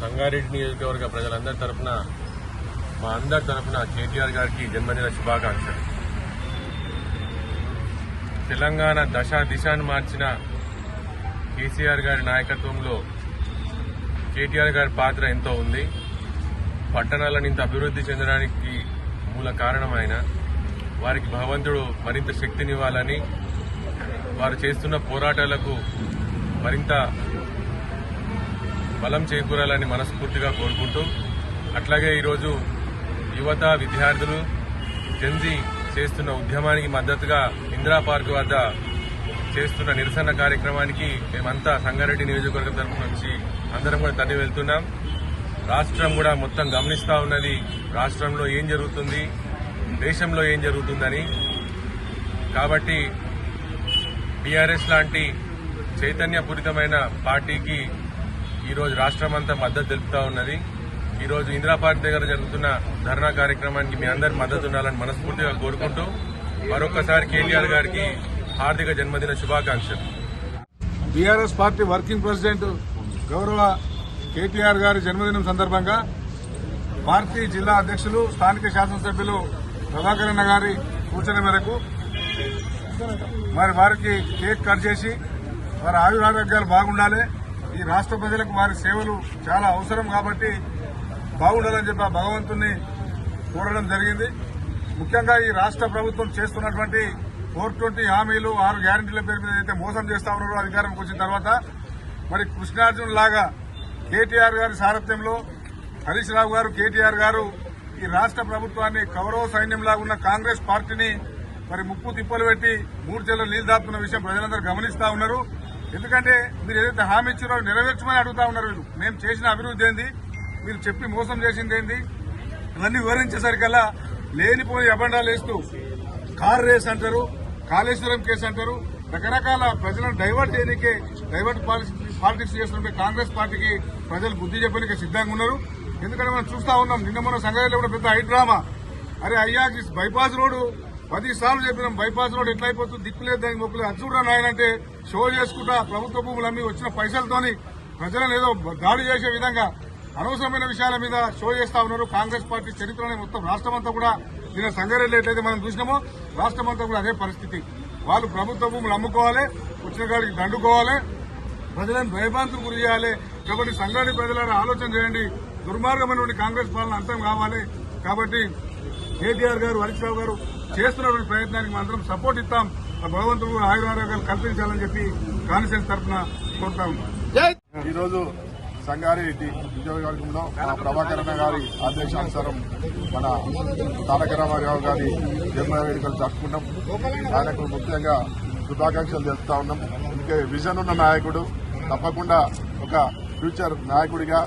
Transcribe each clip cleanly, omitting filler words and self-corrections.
సంగారెడ్డి నియోజకవర్గ ప్రజలందరి తరఫున మా అందరి తరఫున కేటీఆర్ గారికి జన్మదిన శుభాకాంక్షలు. తెలంగాణ దిశాను మార్చిన కేసీఆర్ గారి నాయకత్వంలో కేటీఆర్ గారి పాత్ర ఎంతో ఉంది. పట్టణాలను ఇంత అభివృద్ధి చెందడానికి మూల కారణమైన వారికి భగవంతుడు మరింత శక్తినివ్వాలని, వారు చేస్తున్న పోరాటాలకు మరింత బలం చేకూరాలని మనస్ఫూర్తిగా కోరుకుంటూ, అట్లాగే ఈరోజు యువత విద్యార్థులు జెన్జీ చేస్తున్న ఉద్యమానికి మద్దతుగా ఇందిరా పార్క్ వద్ద చేస్తున్న నిరసన కార్యక్రమానికి మేమంతా సంగారెడ్డి నియోజకవర్గం తరఫు నుంచి అందరం కూడా తరలి వెళ్తున్నాం. రాష్ట్రం కూడా మొత్తం గమనిస్తా ఉన్నది, రాష్ట్రంలో ఏం జరుగుతుంది, దేశంలో ఏం జరుగుతుందని. కాబట్టి బీఆర్ఎస్ లాంటి చైతన్యపూరితమైన పార్టీకి ఈరోజు రాష్ట్రమంతా మద్దతు తెలుపుతా ఉన్నది. ఈరోజు ఇందిరా పార్క్ దగ్గర జరుగుతున్న ధర్నా కార్యక్రమానికి మీ అందరి మద్దతు ఉండాలని మనస్ఫూర్తిగా కోరుకుంటూ మరొకసారి కేటీఆర్ గారికి హార్దిక జన్మదిన శుభాకాంక్షలు. బీఆర్ఎస్ పార్టీ వర్కింగ్ ప్రెసిడెంట్ గౌరవ కేటీఆర్ గారి జన్మదినం సందర్భంగా పార్టీ జిల్లా అధ్యక్షులు స్థానిక శాసనసభ్యులు ప్రభాకరన్న గారి సూచన మేరకు మరి వారికి కేక్ కట్ చేసి వారి ఆయురారోగ్యాలు బాగుండాలి, ఈ రాష్ట్ర ప్రజలకు వారి సేవలు చాలా అవసరం కాబట్టి బాగుండాలని చెప్పి ఆ భగవంతుని కోరడం జరిగింది. ముఖ్యంగా ఈ రాష్ట్ర ప్రభుత్వం చేస్తున్నటువంటి 420 హామీలు 6 గ్యారంటీల పేరు మీద అయితే మోసం చేస్తా ఉన్నారో అధికారంకి వచ్చిన తర్వాత, మరి కృష్ణార్జున్ లాగా కేటీఆర్ గారి సారథ్యంలో హరీష్ రావు గారు, కేటీఆర్ గారు ఈ రాష్ట్ర ప్రభుత్వాన్ని కౌరవ సైన్యంలాగా ఉన్న కాంగ్రెస్ పార్టీని మరి ముప్పు తిప్పలు పెట్టి 3 చెల్లెలు నీళ్లు దాపుతున్న విషయం ప్రజలందరూ గమనిస్తా ఉన్నారు. ఎందుకంటే మీరు ఏదైతే హామీ ఇచ్చారో నెరవేర్చమని అడుగుతా ఉన్నారు. వీళ్ళు మేము చేసిన అభివృద్ధి ఏంది, మీరు చెప్పి మోసం చేసింది ఏంది, ఇవన్నీ వివరించేసరికల్లా లేనిపోయి అబండాలు వేస్తూ కార్ రేస్ అంటారు, కాళేశ్వరం కేసు అంటారు, రకరకాల ప్రజలను డైవర్ట్ చేయడానికే డైవర్ట్ పాలిటిక్స్ చేస్తుంటే కాంగ్రెస్ పార్టీకి ప్రజలు బుద్ధి చెప్పడానికి సిద్దంగా ఉన్నారు. ఎందుకంటే మనం చూస్తా ఉన్నాం, నిన్న మొన్న సంగారెడ్డిలో కూడా పెద్ద హై డ్రామా. అరే అయ్యా బైపాస్ రోడ్డు 10 సార్లు చెప్పినాం, బైపాస్ రోడ్ ఎట్లయిపోతుంది, దిక్కులేదు దానికి మొక్కులేదు, అది చూడరా నాయనంటే షో చేసుకుంటా ప్రభుత్వ భూములు అమ్మి వచ్చిన పైసలతోని ప్రజలను ఏదో దాడి చేసే విధంగా అనవసరమైన విషయాల మీద షో చేస్తా ఉన్నారు. కాంగ్రెస్ పార్టీ చరిత్రనే మొత్తం రాష్ట్రమంతా కూడా నిన్న సంగారెడ్డి ఎట్లయితే మనం చూసినామో రాష్ట్రమంతా కూడా అదే పరిస్థితి. వాళ్ళు ప్రభుత్వ భూములు అమ్ముకోవాలి, వచ్చిన కాడికి దండుకోవాలి, ప్రజలను భయభ్రాంతులు గురి చేయాలి. కాబట్టి సంగారెడ్డి ప్రజలను ఆలోచన చేయండి, దుర్మార్గమైనటువంటి కాంగ్రెస్ పాలన అంతం కావాలి. కాబట్టి కేటీఆర్ గారు, హరీష్ రావు గారు చేస్తున్నటువంటి ప్రయత్నానికి మాత్రం సపోర్ట్ ఇస్తాం. భగవంతుడు ఆయురారోగ్యాలు కల్పించాలని చెప్పి కాన్ఫరెన్స్ తరఫున కోరుతా ఉన్నాం. ఈరోజు సంగారెడ్డి నియోజకవర్గంలో మన ప్రభాకరన్న గారి ఆదేశానుసారం మన తారక రామారావు గారి జన్మ వేడుకలు జరుపుకున్నాం. ఆయనకు ముఖ్యంగా శుభాకాంక్షలు తెలుపుతా ఉన్నాం. ఇంకే విజన్ ఉన్న నాయకుడు, తప్పకుండా ఒక ఫ్యూచర్ నాయకుడిగా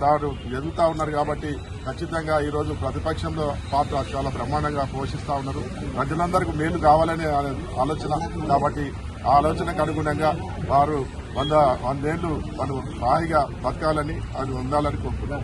తాను ఎదుగుతా ఉన్నారు. కాబట్టి ఖచ్చితంగా ఈరోజు ప్రతిపక్షంలో పాత్ర చాలా బ్రహ్మాండంగా పోషిస్తా ఉన్నారు. ప్రజలందరికీ మేలు కావాలనే ఆలోచన కాబట్టి ఆ ఆలోచనకు అనుగుణంగా వారు 100 ఏళ్లు వాళ్ళు హాయిగా బతకాలని అది ఉండాలని కోరుకుంటున్నాం.